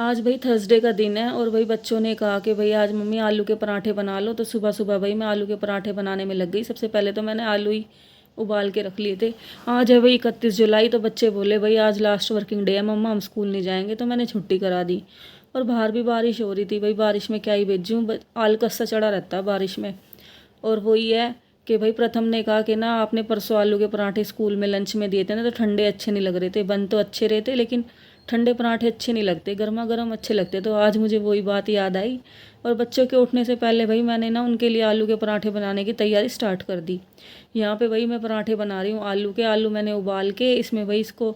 आज भाई थर्सडे का दिन है और भाई बच्चों ने कहा कि भाई आज मम्मी आलू के पराठे बना लो। तो सुबह सुबह भाई मैं आलू के पराठे बनाने में लग गई। सबसे पहले तो मैंने आलू ही उबाल के रख लिए थे। आज है भाई 31 जुलाई, तो बच्चे बोले भाई आज लास्ट वर्किंग डे है मम्मा, हम स्कूल नहीं जाएंगे। तो मैंने छुट्टी करा दी। और बाहर भी बारिश हो रही थी भाई, बारिश में क्या ही भेजूँ, आलकस सा चढ़ा रहता है बारिश में। और वही है कि भाई प्रथम ने कहा कि ना आपने परसों आलू के पराठे स्कूल में लंच में दिए थे ना, तो ठंडे अच्छे नहीं लग रहे थे। बन तो अच्छे रहे थे लेकिन ठंडे पराठे अच्छे नहीं लगते, गर्मा गर्म अच्छे लगते। तो आज मुझे वही बात याद आई और बच्चों के उठने से पहले भाई मैंने ना उनके लिए आलू के पराठे बनाने की तैयारी स्टार्ट कर दी। यहाँ पे भाई मैं पराठे बना रही हूँ आलू के। आलू मैंने उबाल के इसमें भाई इसको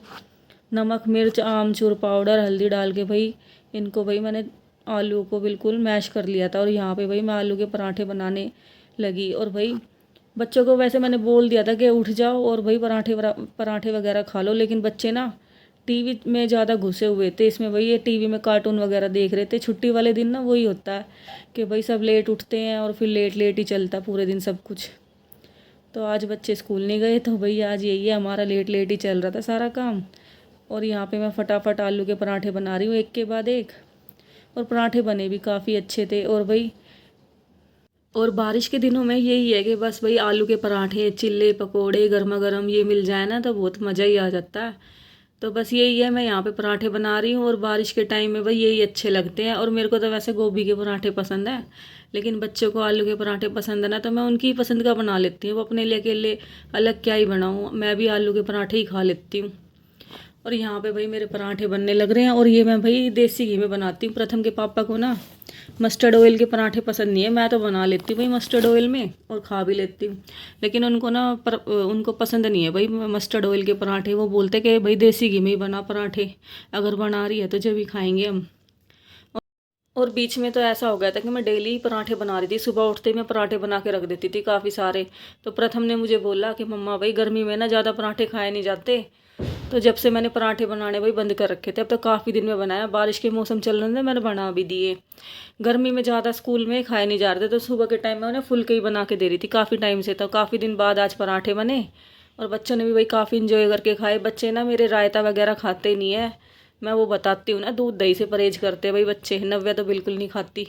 नमक मिर्च आमचूर पाउडर हल्दी डाल के भाई इनको भाई मैंने आलू को बिल्कुल मैश कर लिया था। और यहाँ पे भाई मैं आलू के पराठे बनाने लगी। और भाई बच्चों को वैसे मैंने बोल दिया था कि उठ जाओ और भाई पराठे वगैरह खा लो, लेकिन बच्चे ना टीवी में ज़्यादा घुसे हुए थे इसमें। भाई ये टीवी में कार्टून वगैरह देख रहे थे। छुट्टी वाले दिन ना वही होता है कि भाई सब लेट उठते हैं और फिर लेट लेट ही चलता पूरे दिन सब कुछ। तो आज बच्चे स्कूल नहीं गए तो भाई आज यही है हमारा, लेट लेट ही चल रहा था सारा काम। और यहाँ पे मैं फटाफट आलू के पराठे बना रही हूँ एक के बाद एक। और पराठे बने भी काफ़ी अच्छे थे। और भाई और बारिश के दिनों में यही है कि बस भाई आलू के पराठे चिल्ले पकोड़े गर्मा गर्म ये मिल जाए ना तो बहुत मज़ा ही आ जाता है। तो बस यही है, मैं यहाँ पे पराठे बना रही हूँ और बारिश के टाइम में भाई यही अच्छे लगते हैं। और मेरे को तो वैसे गोभी के पराठे पसंद है, लेकिन बच्चों को आलू के पराठे पसंद है ना, तो मैं उनकी ही पसंद का बना लेती हूँ। वो अपने लिए अकेले अलग क्या ही बनाऊँ, मैं भी आलू के पराठे ही खा लेती हूँ। और यहाँ पे भाई मेरे पराठे बनने लग रहे हैं और ये मैं भाई देसी घी में बनाती हूँ। प्रथम के पापा को ना मस्टर्ड ऑयल के पराठे पसंद नहीं है, मैं तो बना लेती हूँ भाई मस्टर्ड ऑयल में और खा भी लेती हूँ। लेकिन उनको ना उनको पसंद नहीं है भाई मस्टर्ड ऑयल के पराठे। वो बोलते कि भाई देसी घी में ही बना पराठे, अगर बना रही है तो जब भी खाएंगे हम। और बीच में तो ऐसा हो गया था कि मैं डेली पराठे बना रही थी, सुबह उठते ही मैं पराठे बना के रख देती थी काफ़ी सारे। तो प्रथम ने मुझे बोला कि मम्मा भाई गर्मी में ना ज़्यादा पराठे खाए नहीं जाते। तो जब से मैंने पराठे बनाने भाई बंद कर रखे थे, अब तो काफ़ी दिन में बनाया, बारिश के मौसम चल रहे थे मैंने बना भी दिए। गर्मी में ज़्यादा स्कूल में खाए नहीं जा रहे थे, तो सुबह के टाइम में उन्हें फुल्के ही बना के दे रही थी काफ़ी टाइम से। तो काफ़ी दिन बाद आज पराठे बने और बच्चों ने भी भाई काफ़ी इंजॉय करके खाए। बच्चे ना मेरे रायता वगैरह खाते नहीं है, मैं वो बताती हूँ ना, दूध दही से परहेज करते हैं भाई बच्चे। नव्या तो बिल्कुल नहीं खाती,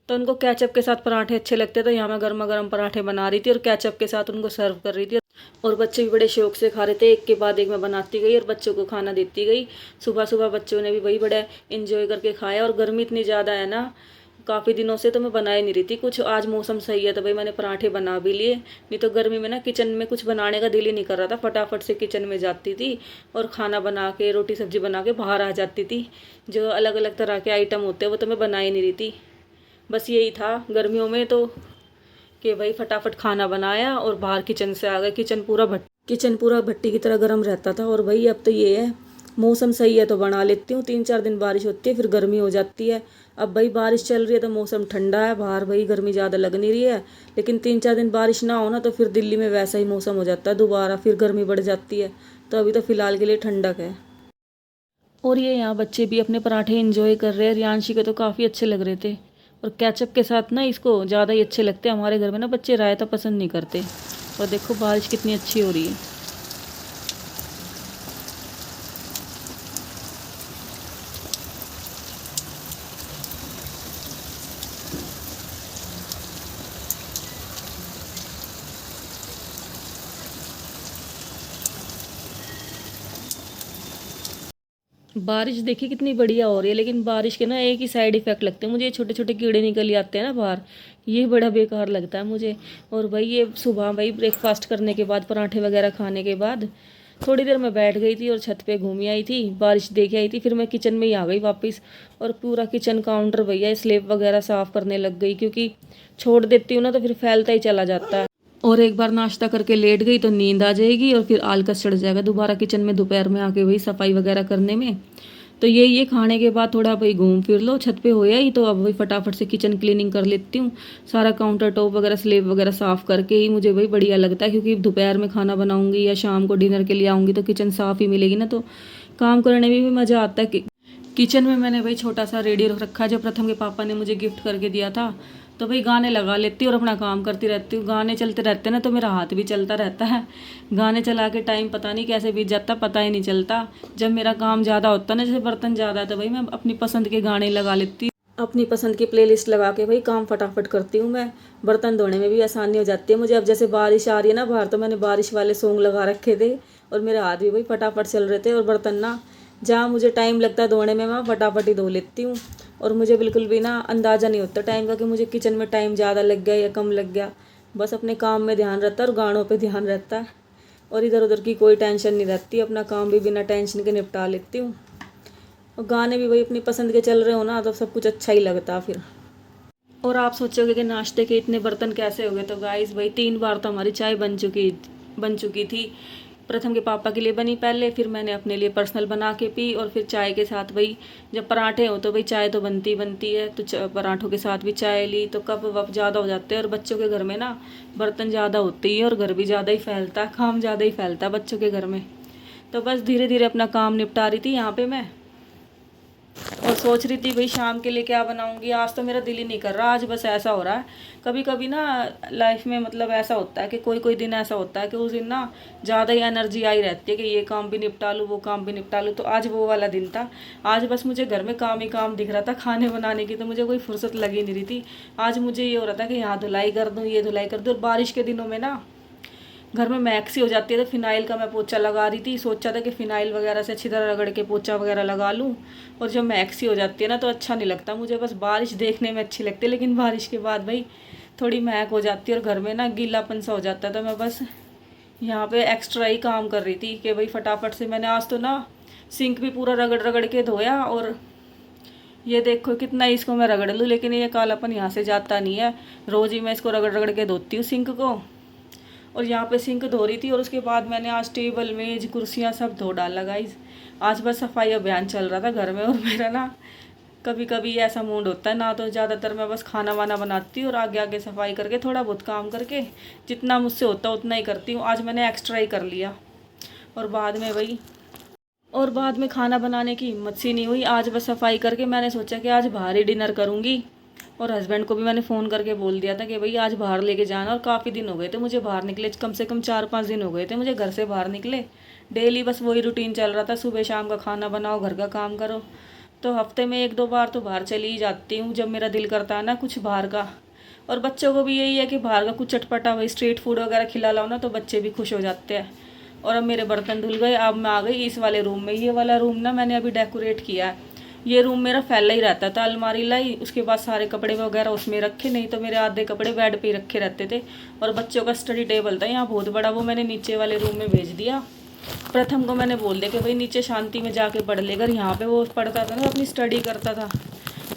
तो उनको केचप के साथ पराठे अच्छे लगते। तो यहाँ मैं गर्मा गर्म पराठे बना रही थी और केचप के साथ उनको सर्व कर रही थी। और बच्चे भी बड़े शौक से खा रहे थे, एक के बाद एक मैं बनाती गई और बच्चों को खाना देती गई। सुबह सुबह बच्चों ने भी वही बड़ा इंजॉय करके खाया। और गर्मी इतनी ज़्यादा है ना, काफ़ी दिनों से तो मैं बना ही नहीं रही थी कुछ। आज मौसम सही है तो भाई मैंने पराठे बना भी लिए, नहीं तो गर्मी में ना किचन में कुछ बनाने का दिल ही नहीं कर रहा था। फटाफट से किचन में जाती थी और खाना बना के रोटी सब्जी बना के बाहर आ जाती थी। जो अलग अलग तरह के आइटम होते हैं वो तो मैं बना ही नहीं रही थी। बस यही था गर्मियों में तो कि भाई फटाफट खाना बनाया और बाहर किचन से आ गए। किचन पूरा भट्टी की तरह गर्म रहता था। और भाई अब तो ये है मौसम सही है तो बना लेती हूँ, 3-4 दिन बारिश होती है फिर गर्मी हो जाती है। अब भाई बारिश चल रही है तो मौसम ठंडा है, बाहर भाई गर्मी ज़्यादा लग नहीं रही है। लेकिन 3-4 दिन बारिश ना हो ना तो फिर दिल्ली में वैसा ही मौसम हो जाता है दोबारा, फिर गर्मी बढ़ जाती है। तो अभी तो फ़िलहाल के लिए ठंडक है। और ये यहाँ बच्चे भी अपने पराठे इंजॉय कर रहे हैं। रियांशी के तो काफ़ी अच्छे लग रहे थे और केचप के साथ ना इसको ज़्यादा ही अच्छे लगते हैं। हमारे घर में ना बच्चे रायता पसंद नहीं करते। और देखो बारिश कितनी अच्छी हो रही है। बारिश देखिए कितनी बढ़िया हो रही है, लेकिन बारिश के ना एक ही साइड इफ़ेक्ट लगते हैं मुझे, ये छोटे छोटे कीड़े निकल आते हैं ना बाहर, ये बड़ा बेकार लगता है मुझे। और भाई ये सुबह भाई ब्रेकफास्ट करने के बाद पराठे वगैरह खाने के बाद थोड़ी देर मैं बैठ गई थी और छत पे घूमी आई थी, बारिश देख आई थी। फिर मैं किचन में ही आ गई वापस और पूरा किचन काउंटर भैया स्लेब वगैरह साफ़ करने लग गई, क्योंकि छोड़ देती हूँ ना तो फिर फैलता ही चला जाता है। और एक बार नाश्ता करके लेट गई तो नींद आ जाएगी और फिर आलकस चढ़ जाएगा दोबारा किचन में दोपहर में आके वही सफाई वगैरह करने में। तो ये खाने के बाद थोड़ा भाई घूम फिर लो, छत पे होया ही तो अब वही फटाफट से किचन क्लीनिंग कर लेती हूँ। सारा काउंटर टॉप वगैरह स्लेब वगैरह साफ़ करके ही मुझे भाई बढ़िया लगता है, क्योंकि दोपहर में खाना बनाऊँगी या शाम को डिनर के लिए आऊँगी तो किचन साफ़ ही मिलेगी ना, तो काम करने में भी मज़ा आता है। किचन में मैंने भाई छोटा सा रेडियो रखा है जो प्रथम के पापा ने मुझे गिफ्ट करके दिया था। तो भाई गाने लगा लेती हूँ और अपना काम करती रहती हूँ। गाने चलते रहते ना तो मेरा हाथ भी चलता रहता है। गाने चला के टाइम पता नहीं कैसे बीत जाता, पता ही नहीं चलता। जब मेरा काम ज़्यादा होता ना, जैसे बर्तन ज़्यादा है, तो भाई मैं अपनी पसंद के गाने लगा लेती हूँ। अपनी पसंद की प्लेलिस्ट लगा के भाई काम फटाफट करती हूँ मैं। बर्तन धोने में भी आसानी हो जाती है मुझे। अब जैसे बारिश आ रही है ना बाहर, तो मैंने बारिश वाले सॉन्ग लगा रखे थे और मेरे हाथ भी भाई फटाफट चल रहे थे। और बर्तन ना जहाँ मुझे टाइम लगता है धोने में, मैं फटाफट ही धो लेती हूँ। और मुझे बिल्कुल भी ना अंदाज़ा नहीं होता टाइम का कि मुझे किचन में टाइम ज़्यादा लग गया या कम लग गया। बस अपने काम में ध्यान रहता है और गानों पे ध्यान रहता है, और इधर उधर की कोई टेंशन नहीं रहती। अपना काम भी बिना टेंशन के निपटा लेती हूँ। और गाने भी वही अपनी पसंद के चल रहे हो ना, तो सब कुछ अच्छा ही लगता फिर। और आप सोचोगे कि नाश्ते के इतने बर्तन कैसे हो गए, तो गाइस भाई 3 बार तो हमारी चाय बन चुकी थी। प्रथम के पापा के लिए बनी पहले, फिर मैंने अपने लिए पर्सनल बना के पी, और फिर चाय के साथ भाई जब पराठे हो तो भाई चाय तो बनती है, तो पराठों के साथ भी चाय ली। तो कप वप ज़्यादा हो जाते हैं, और बच्चों के घर में ना बर्तन ज़्यादा होते ही, और घर भी ज़्यादा ही फैलता है, काम ज़्यादा ही फैलता है बच्चों के घर में। तो बस धीरे धीरे अपना काम निपटा रही थी यहाँ पे मैं, और सोच रही थी भाई शाम के लिए क्या बनाऊंगी। आज तो मेरा दिल ही नहीं कर रहा, आज बस ऐसा हो रहा है। कभी कभी ना लाइफ में मतलब ऐसा होता है कि कोई कोई दिन ऐसा होता है कि उस दिन ना ज़्यादा ही एनर्जी आई रहती है कि ये काम भी निपटा लूँ, वो काम भी निपटा लूँ। तो आज वो वाला दिन था। आज बस मुझे घर में काम ही काम दिख रहा था, खाने बनाने की तो मुझे कोई फुर्सत लगी नहीं रही थी। आज मुझे ये हो रहा था कि यहाँ धुलाई कर दूँ, ये धुलाई कर दूँ। और बारिश के दिनों में ना घर में महक सी हो जाती है, तो फिनाइल का मैं पोछा लगा रही थी। सोचा था कि फिनाइल वगैरह से अच्छी तरह रगड़ के पोछा वगैरह लगा लूँ। और जब महक सी हो जाती है ना तो अच्छा नहीं लगता मुझे। बस बारिश देखने में अच्छी लगती है, लेकिन बारिश के बाद भाई थोड़ी महक हो जाती है और घर में ना गीलापन सा हो जाता है। तो मैं बस यहाँ पे एक्स्ट्रा ही काम कर रही थी कि भाई फटाफट से मैंने आज तो ना सिंक भी पूरा रगड़ रगड़ के धोया। और ये देखो कितना इसको मैं रगड़ लूँ, लेकिन ये कालापन यहाँ से जाता नहीं है। रोज़ ही मैं इसको रगड़ रगड़ के धोती हूँ सिंक को। और यहाँ पे सिंक धो रही थी, और उसके बाद मैंने आज टेबल मेज कुर्सियाँ सब धो डाला गाइस। आज बस सफाई अभियान चल रहा था घर में। और मेरा ना कभी कभी ऐसा मूड होता है ना, तो ज़्यादातर मैं बस खाना वाना बनाती हूँ और आगे आगे सफाई करके थोड़ा बहुत काम करके जितना मुझसे होता उतना ही करती हूँ। आज मैंने एक्स्ट्रा ही कर लिया। और बाद में खाना बनाने की हिम्मत सी नहीं हुई। आज बस सफाई करके मैंने सोचा कि आज बाहर ही डिनर करूँगी। और हस्बैंड को भी मैंने फ़ोन करके बोल दिया था कि भाई आज बाहर लेके जाना। और काफ़ी दिन हो गए थे मुझे बाहर निकले, कम से कम 4-5 दिन हो गए थे मुझे घर से बाहर निकले। डेली बस वही रूटीन चल रहा था, सुबह शाम का खाना बनाओ, घर का काम करो। तो हफ्ते में 1-2 बार तो बाहर चली ही जाती हूँ जब मेरा दिल करता है ना कुछ बाहर का। और बच्चों को भी यही है कि बाहर का कुछ चटपटा वही स्ट्रीट फूड वगैरह खिला लाओ ना, तो बच्चे भी खुश हो जाते हैं। और अब मेरे बर्तन धुल गए। अब मैं आ गई इस वाले रूम में। ये वाला रूम ना मैंने अभी डेकोरेट किया है। ये रूम मेरा फैला ही रहता था। अलमारी लाई, उसके बाद सारे कपड़े वगैरह उसमें रखे, नहीं तो मेरे आधे कपड़े बेड पे ही रखे रहते थे। और बच्चों का स्टडी टेबल था यहाँ बहुत बड़ा, वो मैंने नीचे वाले रूम में भेज दिया। प्रथम को मैंने बोल दिया कि भाई नीचे शांति में जाके पढ़ लेगा। यहाँ पे वो पढ़ता था ना, अपनी स्टडी करता था,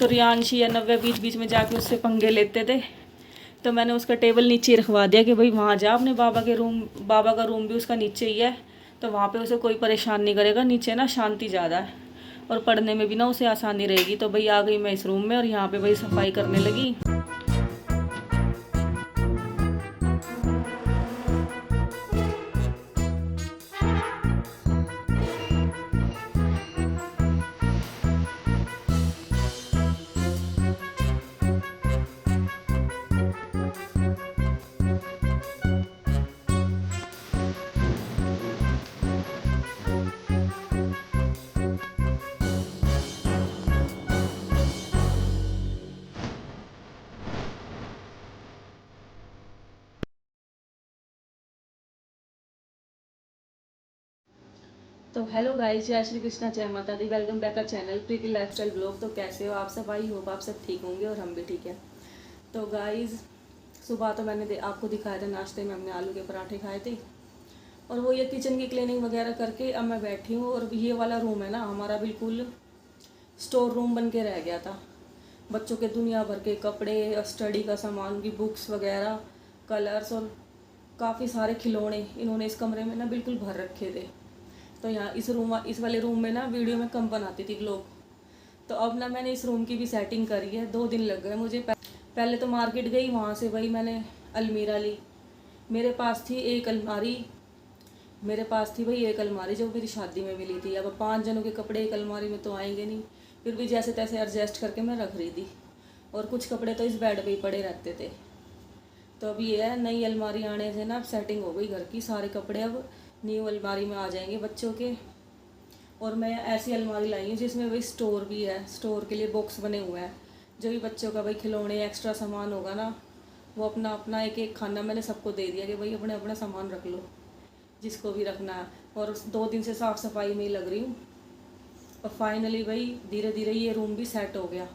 तो रियांशी या नव्या बीच बीच में जाके उससे पंगे लेते थे। तो मैंने उसका टेबल नीचे रखवा दिया कि भाई वहाँ जा, अपने बाबा का रूम भी उसका नीचे ही है, तो वहाँ पे उसे कोई परेशान नहीं करेगा। नीचे ना शांति ज़्यादा है और पढ़ने में भी ना उसे आसानी रहेगी। तो भाई आ गई मैं इस रूम में, और यहाँ पे भाई सफाई करने लगी। तो हेलो गाइस, जय श्री कृष्णा, जय माता दी। Welcome back a channel Preeti lifestyle blog. तो कैसे हो आप सब? आई होप आप सब ठीक होंगे और हम भी ठीक है। तो गाइस सुबह तो मैंने आपको दिखाया था, नाश्ते में हमने आलू के पराठे खाए थे। और वो ये किचन की क्लीनिंग वगैरह करके अब मैं बैठी हूँ। और ये वाला रूम है ना हमारा, बिल्कुल स्टोर रूम बन के रह गया था। बच्चों के दुनिया भर के कपड़े, स्टडी का सामान, उनकी बुक्स वगैरह, कलर्स और काफ़ी सारे खिलौने इन्होंने इस कमरे में ना बिल्कुल भर रखे थे। तो यहाँ इस वाले रूम में ना वीडियो में कम बनाती थी व्लॉग। तो अब ना मैंने इस रूम की भी सेटिंग करी है। 2 दिन लग गए मुझे। पहले तो मार्केट गई, वहाँ से वही मैंने अलमीरा ली। मेरे पास थी एक अलमारी भाई एक अलमारी जो मेरी शादी में मिली थी। अब 5 जनों के कपड़े एक अलमारी में तो आएंगे नहीं, फिर भी जैसे तैसे एडजस्ट करके मैं रख रही थी। और कुछ कपड़े तो इस बेड पे ही पड़े रहते थे। तो अब ये है, नई अलमारी आने से ना अब सेटिंग हो गई घर की, सारे कपड़े अब न्यू अलमारी में आ जाएंगे बच्चों के। और मैं ऐसी अलमारी लाई हूँ जिसमें भाई स्टोर भी है, स्टोर के लिए बॉक्स बने हुए हैं। जो भी बच्चों का भाई खिलौने एक्स्ट्रा सामान होगा ना, वो अपना अपना एक एक खाना मैंने सबको दे दिया कि भाई अपने अपना सामान रख लो, जिसको भी रखना है। और 2 दिन से साफ़ सफाई में ही लग रही हूँ। और फाइनली भाई धीरे धीरे ये रूम भी सेट हो गया।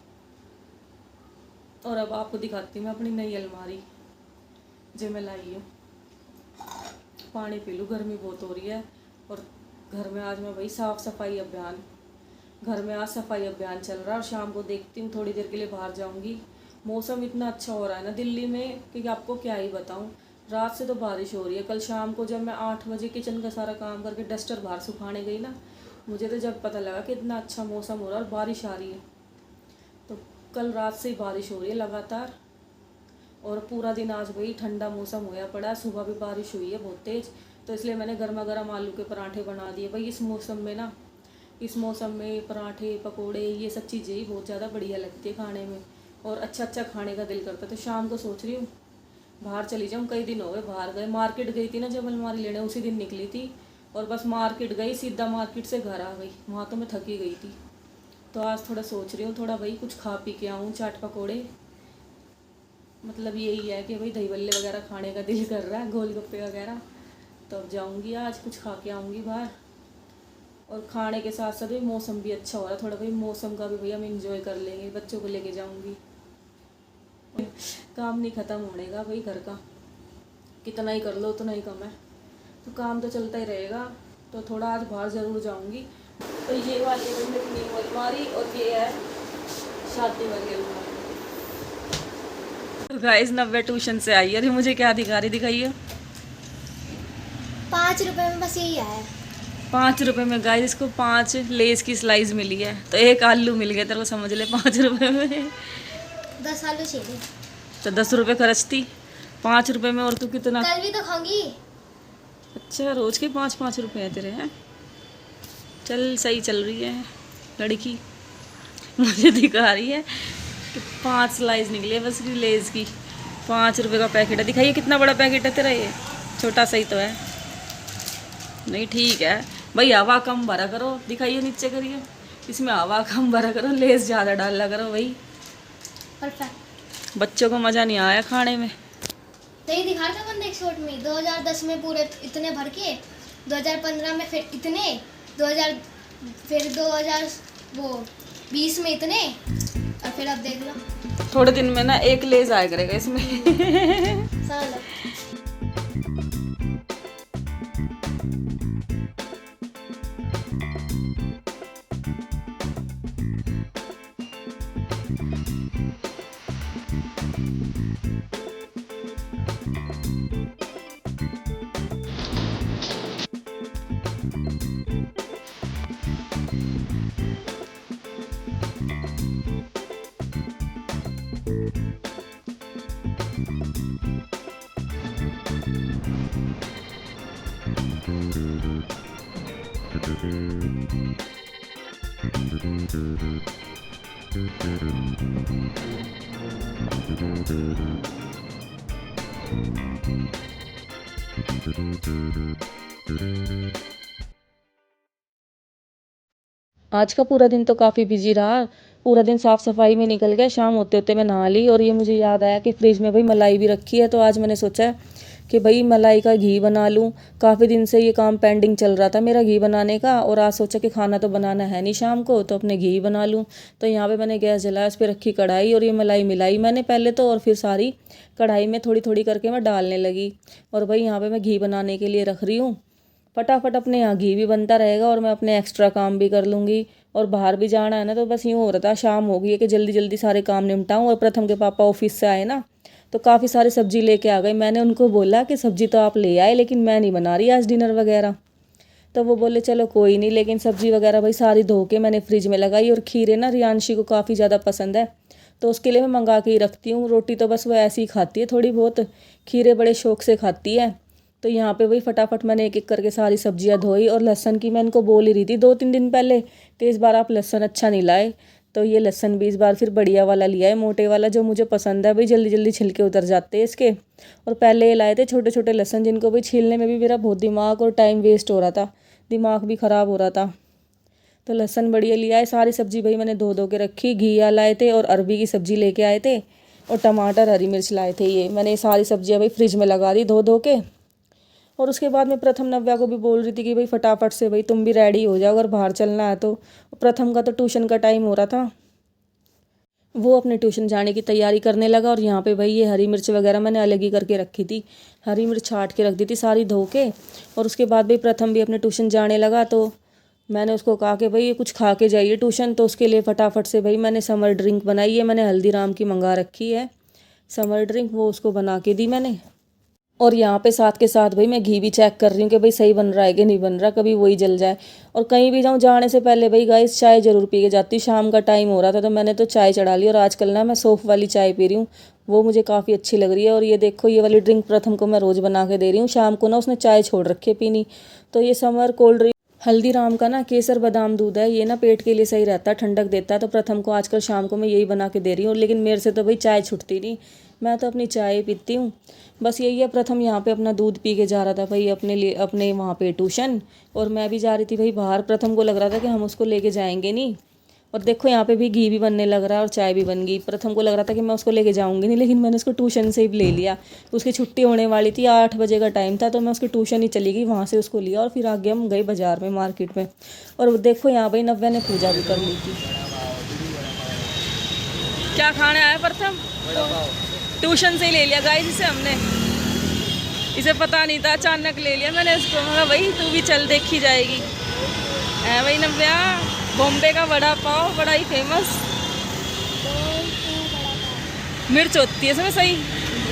और अब आपको दिखाती हूँ मैं अपनी नई अलमारी जो मैं लाई हूँ। पानी पी लूँ, गर्मी बहुत हो रही है। और घर में आज मैं भाई साफ़ सफाई अभियान, घर में आज सफाई अभियान चल रहा है। और शाम को देखती हूँ, थोड़ी देर के लिए बाहर जाऊँगी। मौसम इतना अच्छा हो रहा है ना दिल्ली में कि आपको क्या ही बताऊँ। रात से तो बारिश हो रही है। कल शाम को जब मैं 8 बजे किचन का सारा काम करके डस्टर बाहर सुखाने गई ना, मुझे तो जब पता लगा कि इतना अच्छा मौसम हो रहा है और बारिश आ रही है। तो कल रात से ही बारिश हो रही है लगातार। और पूरा दिन आज भाई ठंडा मौसम होया पड़ा। सुबह भी बारिश हुई है बहुत तेज़। तो इसलिए मैंने गर्मा गर्म आलू के पराठे बना दिए भाई। इस मौसम में ना, इस मौसम में पराठे पकोड़े ये सब चीज़ें ही बहुत ज़्यादा बढ़िया लगती है खाने में। और अच्छा अच्छा खाने का दिल करता है। तो शाम को सोच रही हूँ बाहर चली जाऊँ। कई दिन हो गए बाहर गए, मार्केट गई थी ना जब अलमारी लेने, उसी दिन निकली थी। और बस मार्केट गई, सीधा मार्केट से घर आ गई। वहाँ तो मैं थकी गई थी। तो आज थोड़ा सोच रही हूँ थोड़ा भाई कुछ खा पी के आऊँ, चाट पकोड़े। मतलब यही है कि भाई दही बल्ले वगैरह खाने का दिल कर रहा है, गोलगप्पे वगैरह। तो अब जाऊँगी आज कुछ खा के आऊँगी बाहर। और खाने के साथ साथ भी मौसम भी अच्छा हो रहा है थोड़ा भाई, मौसम का भी भाई हम इंजॉय कर लेंगे। बच्चों को लेके जाऊँगी। काम नहीं ख़त्म होने का भाई घर का, कितना ही कर लो उतना ही कम है। तो काम तो चलता ही रहेगा। तो थोड़ा आज बाहर ज़रूर जाऊँगी। तो ये वाली है मेरी न्यू अलमारी और ये है शादी वाली अलमारी। तो गाइस 90 ट्यूशन से आई है। अरे मुझे क्या दिखा रही, दिखाइए। 5 रुपए में बस यही आया है। 5 रुपए में गाइस इसको 5 लेस की स्लाइस मिली है। तो एक आलू मिल गया तेरे को, समझ ले 5 रुपए में। 10 आलू चाहिए। तो 10 रुपए खर्चती 5 रुपए में। और तू कितना? कल भी तो खाऊंगी। अच्छा रोज के 5-5 रुपए है तेरे हैं। चल सही चल रही है लड़की। मुझे दिखा रही है कि 5 स्लाइस निकली है बस लेस की। 5 रुपए का पैकेट है। दिखाइए कितना बड़ा पैकेट है तेरा। ये छोटा सही तो है नहीं, ठीक है भाई। हवा कम भरा करो, दिखाइए नीचे करिए। इसमें हवा कम भरा करो, लेस ज़्यादा डाला करो भाई। परफेक्ट। बच्चों को मज़ा नहीं आया खाने में। नहीं दिखा था बंदे शॉट में 2010 में पूरे इतने भर के, 2015 में फिर इतने, 2000 फिर 2020 में इतने, और फिर अब देख लो थोड़े दिन में ना एक लेस आया करेगा इसमें। साल। आज का पूरा दिन तो काफ़ी बिजी रहा। पूरा दिन साफ़ सफाई में निकल गया। शाम होते होते मैं नहा ली। और ये मुझे याद आया कि फ्रिज में भाई मलाई भी रखी है। तो आज मैंने सोचा कि भाई मलाई का घी बना लूँ। काफ़ी दिन से ये काम पेंडिंग चल रहा था मेरा घी बनाने का। और आज सोचा कि खाना तो बनाना है नहीं शाम को, तो अपने घी बना लूँ। तो यहाँ पे मैंने गैस जलाया, उस पर रखी कढ़ाई और ये मलाई मिलाई मैंने पहले तो। और फिर सारी कढ़ाई में थोड़ी थोड़ी करके मैं डालने लगी। और भाई यहाँ पर मैं घी बनाने के लिए रख रही हूँ। फटाफट अपने यहाँ घी भी बनता रहेगा और मैं अपने एक्स्ट्रा काम भी कर लूँगी। और बाहर भी जाना है ना, तो बस यूँ हो रहा था शाम हो गई है कि जल्दी जल्दी सारे काम निपटाऊँ। और प्रथम के पापा ऑफिस से आए ना, तो काफ़ी सारी सब्जी लेके आ गई। मैंने उनको बोला कि सब्जी तो आप ले आए, लेकिन मैं नहीं बना रही आज डिनर वगैरह। तो वो बोले चलो कोई नहीं। लेकिन सब्जी वगैरह भाई सारी धो के मैंने फ्रिज में लगाई। और खीरे ना रियांशी को काफ़ी ज़्यादा पसंद है, तो उसके लिए मैं मंगा के ही रखती हूँ। रोटी तो बस वो ऐसे ही खाती है थोड़ी बहुत, खीरे बड़े शौक से खाती है। तो यहाँ पे वही फटाफट मैंने एक एक करके सारी सब्जियाँ धोई। और लहसन की मैं इनको बोल ही रही थी 2-3 दिन पहले कि इस बार आप लहसन अच्छा नहीं लाए। तो ये लहसन भी इस बार फिर बढ़िया वाला लिया है, मोटे वाला, जो मुझे पसंद है भाई, जल्दी जल्दी छिलके उतर जाते हैं इसके। और पहले ये लाए थे छोटे छोटे लहसन, जिनको भाई छीलने में भी मेरा बहुत दिमाग और टाइम वेस्ट हो रहा था, दिमाग भी ख़राब हो रहा था। तो लहसन बढ़िया लिया है। सारी सब्जी भाई मैंने धो के रखी, घिया लाए थे और अरबी की सब्जी लेके आए थे, और टमाटर हरी मिर्च लाए थे। ये मैंने सारी सब्जियां भाई फ्रिज में लगा दी धो के। और उसके बाद मैं प्रथम नव्या को भी बोल रही थी कि भाई फटाफट से भाई तुम भी रेडी हो जाओ अगर बाहर चलना है तो। प्रथम का तो ट्यूशन का टाइम हो रहा था, वो अपने ट्यूशन जाने की तैयारी करने लगा। और यहाँ पे भाई ये हरी मिर्च वगैरह मैंने अलग ही करके रखी थी, हरी मिर्च छाट के रख दी थी सारी धो के। और उसके बाद भाई प्रथम भी अपने ट्यूशन जाने लगा, तो मैंने उसको कहा कि भाई ये कुछ खा के जाइए ट्यूशन। तो उसके लिए फटाफट से भाई मैंने समर ड्रिंक बनाई है, मैंने हल्दीराम की मंगा रखी है समर ड्रिंक, वो उसको बना के दी मैंने। और यहाँ पे साथ के साथ भाई मैं घी भी चेक कर रही हूँ कि भाई सही बन रहा है कि नहीं बन रहा, कभी वही जल जाए। और कहीं भी जाऊँ जाने से पहले भाई गाइस चाय ज़रूर पी के जाती हूँ। शाम का टाइम हो रहा था तो मैंने तो चाय चढ़ा ली, और आजकल ना मैं सौंफ वाली चाय पी रही हूँ, वो मुझे काफ़ी अच्छी लग रही है। और ये देखो ये वाली ड्रिंक प्रथम को मैं रोज़ बना के दे रही हूँ। शाम को ना उसने चाय छोड़ रखी है पीनी, तो ये समर कोल्ड ड्रिंक हल्दीराम का ना केसर बादाम दूध है, ये ना पेट के लिए सही रहता है, ठंडक देता है। तो प्रथम को आजकल शाम को मैं यही बना के दे रही हूँ। लेकिन मेरे से तो भाई चाय छुटती नहीं, मैं तो अपनी चाय पीती हूँ। बस यही है, प्रथम यहाँ पे अपना दूध पी के जा रहा था भाई अपने लिए, अपने वहाँ पे ट्यूशन। और मैं भी जा रही थी भाई बाहर। प्रथम को लग रहा था कि हम उसको लेके जाएंगे नहीं। और देखो यहाँ पे भी घी भी बनने लग रहा है और चाय भी बन गई। प्रथम को लग रहा था कि मैं उसको लेके जाऊंगी नहीं, लेकिन मैंने उसको ट्यूशन से ही ले लिया। उसकी छुट्टी होने वाली थी, 8 बजे का टाइम था, तो मैं उसकी ट्यूशन ही चली गई, वहाँ से उसको लिया और फिर आगे हम गए बाज़ार में, मार्केट में। और देखो यहाँ भाई नव्या ने पूजा भी कर ली थी। क्या खाने आया प्रथम? ट्यूशन से ही ले लिया गाइस इसे हमने, इसे पता नहीं था, अचानक ले लिया मैंने इसको। मैं भाई तू भी चल देखी जाएगी। है भाई नव्या, बॉम्बे का वड़ा पाव बड़ा ही फेमस, मिर्च होती है इसमें सही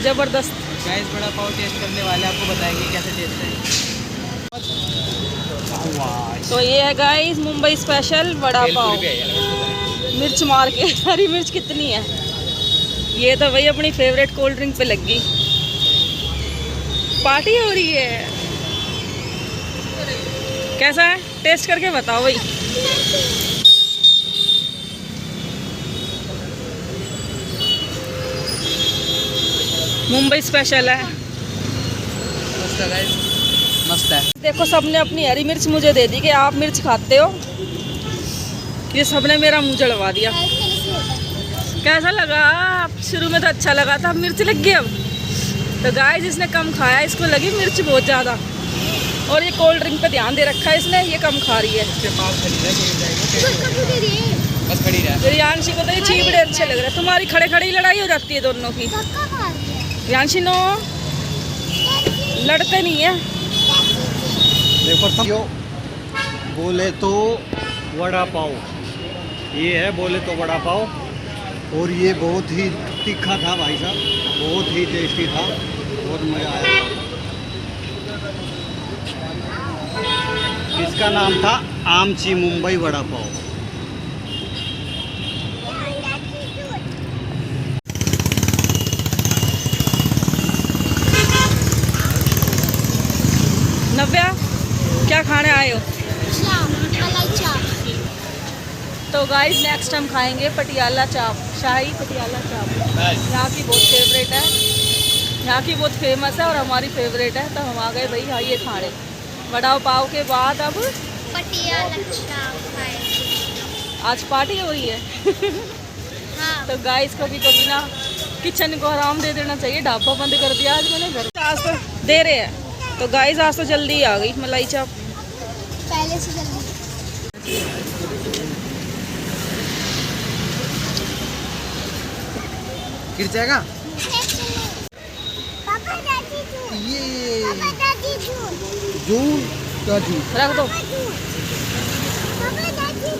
ज़बरदस्त। गाइस बड़ा पाव टेस्ट करने वाले आपको बताएंगे कैसे टेस्ट है। तो ये है गाइस मुंबई स्पेशल वड़ा पाव, मिर्च मार के। हरी मिर्च कितनी है। ये तो भाई अपनी फेवरेट कोल्ड ड्रिंक पे लग गई, पार्टी हो रही है। कैसा है, टेस्ट करके बताओ भाई। मुंबई स्पेशल है, मस्त है गाइस, मस्त है। देखो सबने अपनी हरी मिर्च मुझे दे दी कि आप मिर्च खाते हो, ये सबने मेरा मुंह जलवा दिया। कैसा लगा? शुरू में तो अच्छा लगा था, अब मिर्च लग गई। अब तो गाइस जिसने कम खाया इसको लगी मिर्च बहुत ज़्यादा। और ये कोल्ड ड्रिंक पे ध्यान दे रखा है इसने, ये कम खा रही है। बस खड़ी रहा। रियांशी को तो ये चीबड़े अच्छे लग रहे हैं। तुम्हारी खड़े खड़े ही लड़ाई हो जाती है दोनों की। रियांशी नो लड़ते नहीं है। देखो बोले तो वड़ा पाव, ये है बोले तो वड़ा पाव। और ये बहुत ही तीखा था भाई साहब, बहुत ही टेस्टी था, बहुत मज़ा आया। इसका नाम था आमची मुंबई वड़ा पाव। नव्या क्या खाने आए हो? तो गाइस नेक्स्ट हम खाएंगे पटियाला चाप, शाही पटियाला चाप। यहाँ की बहुत फेवरेट है, यहाँ की बहुत फेमस है और हमारी फेवरेट है। तो हम आ गए भाई हाँ ये खाने। वड़ा पाव के बाद अब पटियाला चाप खाएंगे। आज पार्टी हो रही है। हाँ। तो गाइस कभी कभी ना किचन को आराम दे देना चाहिए। ढाबा बंद कर दिया आज मैंने घर, आज तो दे रहे हैं। तो गाइस आज तो जल्दी आ गई मलाई चाप, पहले से जल्दी। गिर जाएगा पापा दादी ये। पापा दादी जून का जून रख दो। पापा दादी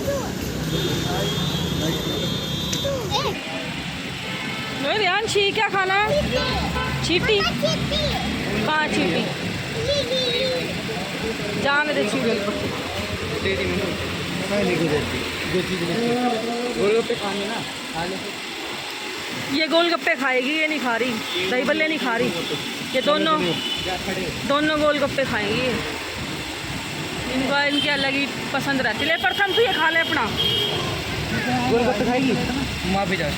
रियांशी क्या खाना है? चीटी कहाँ चीटी? जाने दे चीटी। गोलगप्पे खाने ना, खाने ये गोलगप्पे खाएगी, ये नहीं खा रही, दही बल्ले नहीं खा रही। ये दोनों गोलगप्पे खाएंगी ये। इनका इनकी अलग ही पसंद रहती है। ले प्रथम तू ये खा ले अपना। गोलगप्पे खाएगी वहाँ पे जाओ।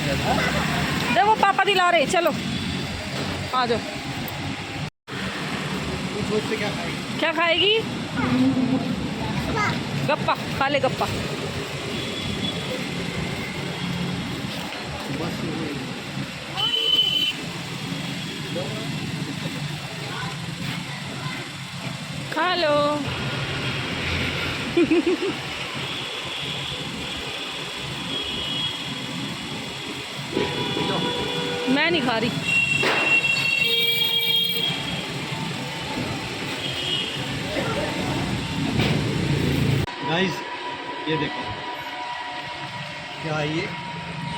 देखो पापा दिला रहे, चलो आ जाओ। क्या खाएगी? क्या खाएगी? गप्पा खा ले, गप्पा। खा लो। मैं नहीं खा रही। गाइस ये देखो क्या है ये?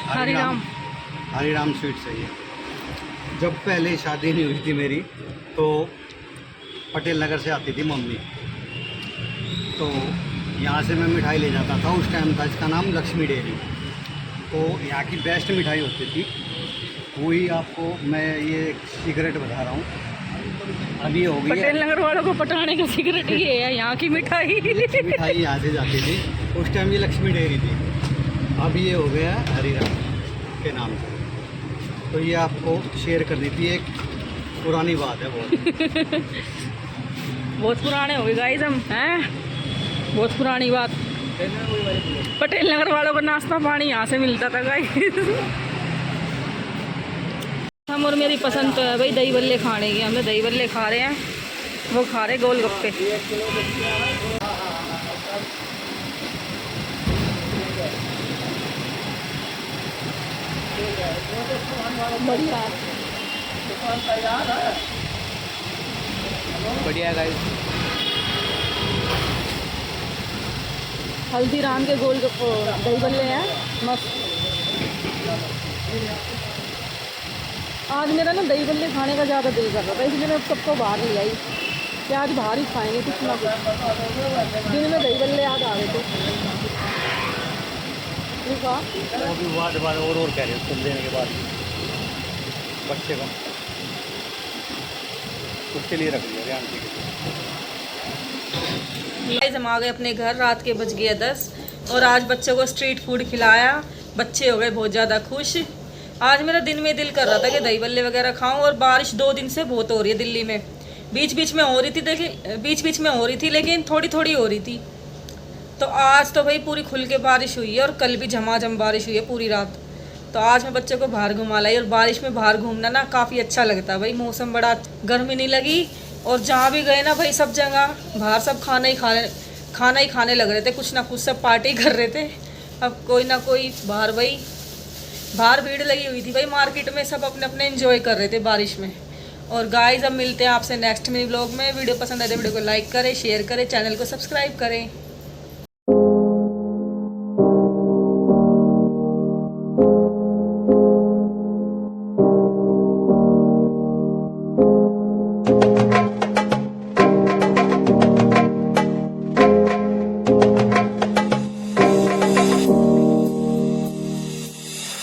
हरिराम। हरिराम स्वीट्स है ये। जब पहले शादी नहीं हुई थी मेरी तो पटेल नगर से आती थी मम्मी, तो यहाँ से मैं मिठाई ले जाता था। उस टाइम था इसका नाम लक्ष्मी डेयरी। तो यहाँ की बेस्ट मिठाई होती थी। वही आपको मैं ये सीक्रेट बता रहा हूँ। अभी हो गई पटेल नगर वालों को पटाने का सीक्रेट ये है, यहाँ की मिठाई। मिठाई यहाँ से जाती थी। उस टाइम ये लक्ष्मी डेयरी थी, अब ये हो गया हरिराम के नाम से। तो ये आपको शेयर करनी थी, एक पुरानी बात है बहुत। बहुत पुराने हो गए गाइस हम, हैं? बहुत पुरानी बात। पटेल नगर वालों को नाश्ता पानी यहाँ से मिलता था गाइस। हम और मेरी पसंद तो है भाई दही बल्ले खाने की। हमने दही बल्ले खा रहे हैं, वो खा रहे गोलगप्पे। बढ़िया बढ़िया गाइस। हल्दीराम के गोलगप्पे दही बल्ले हैं मस्त। आज मेरा ना दही बल्ले खाने का ज़्यादा दिल कर रहा था, इसलिए मैं सबको बाहर ले आई कि आज बाहर ही खाएंगे कुछ ना कुछ। दिन में दही बल्ले याद आ गए थे। ठीक है, वो भी बाद और कह रहे हो तुम देने के बाद बच्चे को उसके लिए रख लिया आंटी के। गाइस हम आ गए अपने घर। रात के बज गए 10 और आज बच्चों को स्ट्रीट फूड खिलाया। बच्चे हो गए बहुत ज़्यादा खुश। आज मेरा दिन में दिल कर रहा था कि दही बल्ले वगैरह खाऊं, और बारिश 2 दिन से बहुत हो रही है दिल्ली में। बीच बीच में हो रही थी, देखिए बीच बीच में हो रही थी, लेकिन थोड़ी थोड़ी हो रही थी। तो आज तो भाई पूरी खुल के बारिश हुई है, और कल भी झमाझम बारिश हुई है पूरी रात। तो आज मैं बच्चों को बाहर घुमा लाई, और बारिश में बाहर घूमना ना काफ़ी अच्छा लगता है भाई। मौसम बड़ा गर्मी नहीं लगी, और जहाँ भी गए ना भाई सब जगह बाहर सब खाना ही खाने लग रहे थे। कुछ ना कुछ सब पार्टी कर रहे थे। अब कोई ना कोई बाहर बाहर भीड़ लगी हुई थी भाई मार्केट में, सब अपने अपने एंजॉय कर रहे थे बारिश में। और गाइस अब मिलते हैं आपसे नेक्स्ट मिनी व्लॉग में। वीडियो पसंद आए तो वीडियो को लाइक करें, शेयर करें, चैनल को सब्सक्राइब करें।